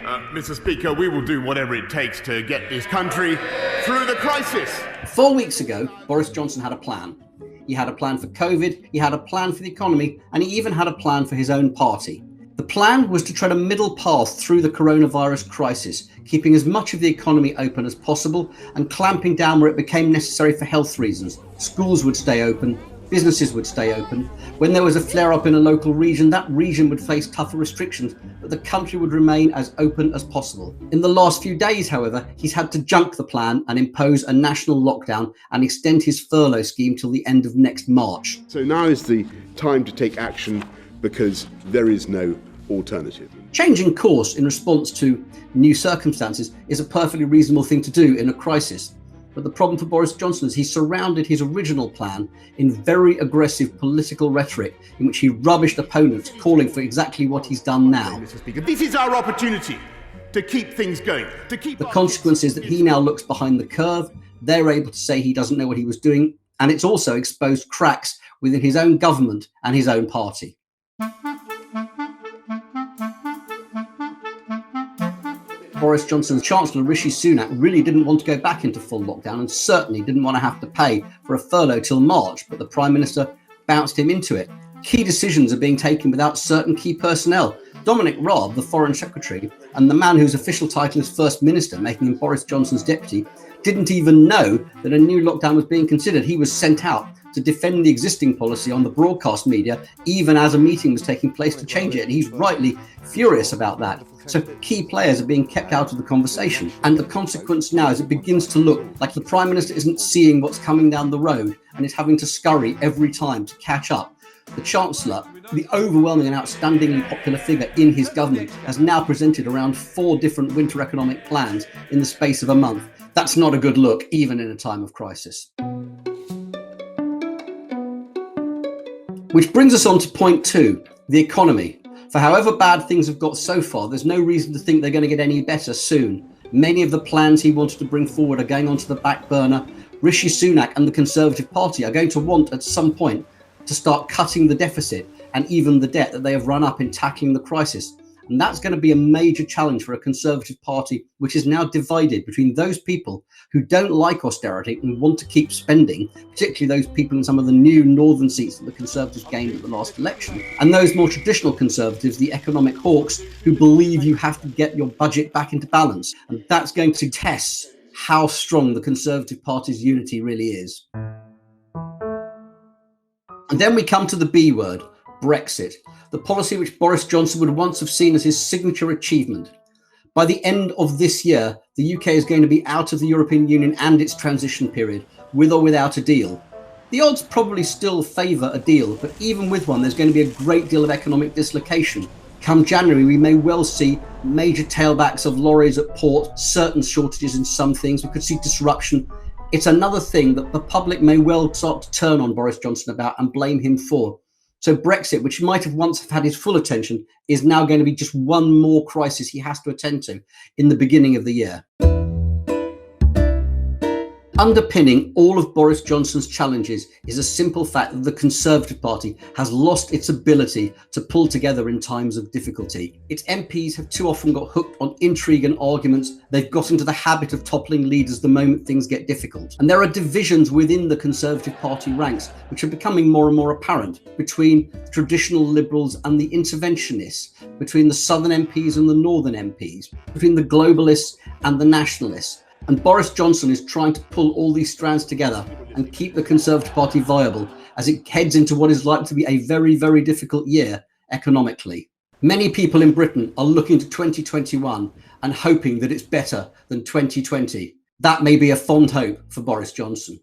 Mr. Speaker, we will do whatever it takes to get this country through the crisis. 4 weeks ago, Boris Johnson had a plan. He had a plan for COVID, he had a plan for the economy, and he even had a plan for his own party. The plan was to tread a middle path through the coronavirus crisis, keeping as much of the economy open as possible and clamping down where it became necessary for health reasons. Schools would stay open, businesses would stay open. When there was a flare-up in a local region, that region would face tougher restrictions, but the country would remain as open as possible. In the last few days, however, he's had to junk the plan and impose a national lockdown and extend his furlough scheme till the end of next March. So now is the time to take action because there is no alternative. Changing course in response to new circumstances is a perfectly reasonable thing to do in a crisis. But the problem for Boris Johnson is he surrounded his original plan in very aggressive political rhetoric in which he rubbished opponents, calling for exactly what he's done now. Mr. Speaker, this is our opportunity to keep things going. The consequence is that he now looks behind the curve. They're able to say he doesn't know what he was doing. And it's also exposed cracks within his own government and his own party. Boris Johnson's Chancellor Rishi Sunak really didn't want to go back into full lockdown and certainly didn't want to have to pay for a furlough till March, but the Prime Minister bounced him into it. Key decisions are being taken without certain key personnel. Dominic Raab, the Foreign Secretary, and the man whose official title is First Minister, making him Boris Johnson's deputy, didn't even know that a new lockdown was being considered. He was sent out to defend the existing policy on the broadcast media, even as a meeting was taking place to change it. And he's rightly furious about that. So key players are being kept out of the conversation. And the consequence now is it begins to look like the Prime Minister isn't seeing what's coming down the road and is having to scurry every time to catch up. The Chancellor, the overwhelming and outstandingly popular figure in his government, has now presented around 4 different winter economic plans in the space of a month. That's not a good look, even in a time of crisis. Which brings us on to point 2, the economy. For however bad things have got so far, there's no reason to think they're going to get any better soon. Many of the plans he wanted to bring forward are going onto the back burner. Rishi Sunak and the Conservative Party are going to want at some point to start cutting the deficit and even the debt that they have run up in tackling the crisis. And that's going to be a major challenge for a Conservative Party, which is now divided between those people who don't like austerity and want to keep spending, particularly those people in some of the new northern seats that the Conservatives gained at the last election, and those more traditional Conservatives, the economic hawks, who believe you have to get your budget back into balance. And that's going to test how strong the Conservative Party's unity really is. And then we come to the B word, Brexit, the policy which Boris Johnson would once have seen as his signature achievement. By the end of this year, the UK is going to be out of the European Union and its transition period, with or without a deal. The odds probably still favour a deal, but even with one, there's going to be a great deal of economic dislocation. Come January, we may well see major tailbacks of lorries at port, certain shortages in some things. We could see disruption. It's another thing that the public may well start to turn on Boris Johnson about and blame him for. So Brexit, which might have once had his full attention, is now going to be just one more crisis he has to attend to in the beginning of the year. Underpinning all of Boris Johnson's challenges is a simple fact that the Conservative Party has lost its ability to pull together in times of difficulty. Its MPs have too often got hooked on intrigue and arguments. They've got into the habit of toppling leaders the moment things get difficult. And there are divisions within the Conservative Party ranks, which are becoming more and more apparent, between traditional Liberals and the interventionists, between the Southern MPs and the Northern MPs, between the globalists and the nationalists. And Boris Johnson is trying to pull all these strands together and keep the Conservative Party viable as it heads into what is likely to be a very, very difficult year economically. Many people in Britain are looking to 2021 and hoping that it's better than 2020. That may be a fond hope for Boris Johnson.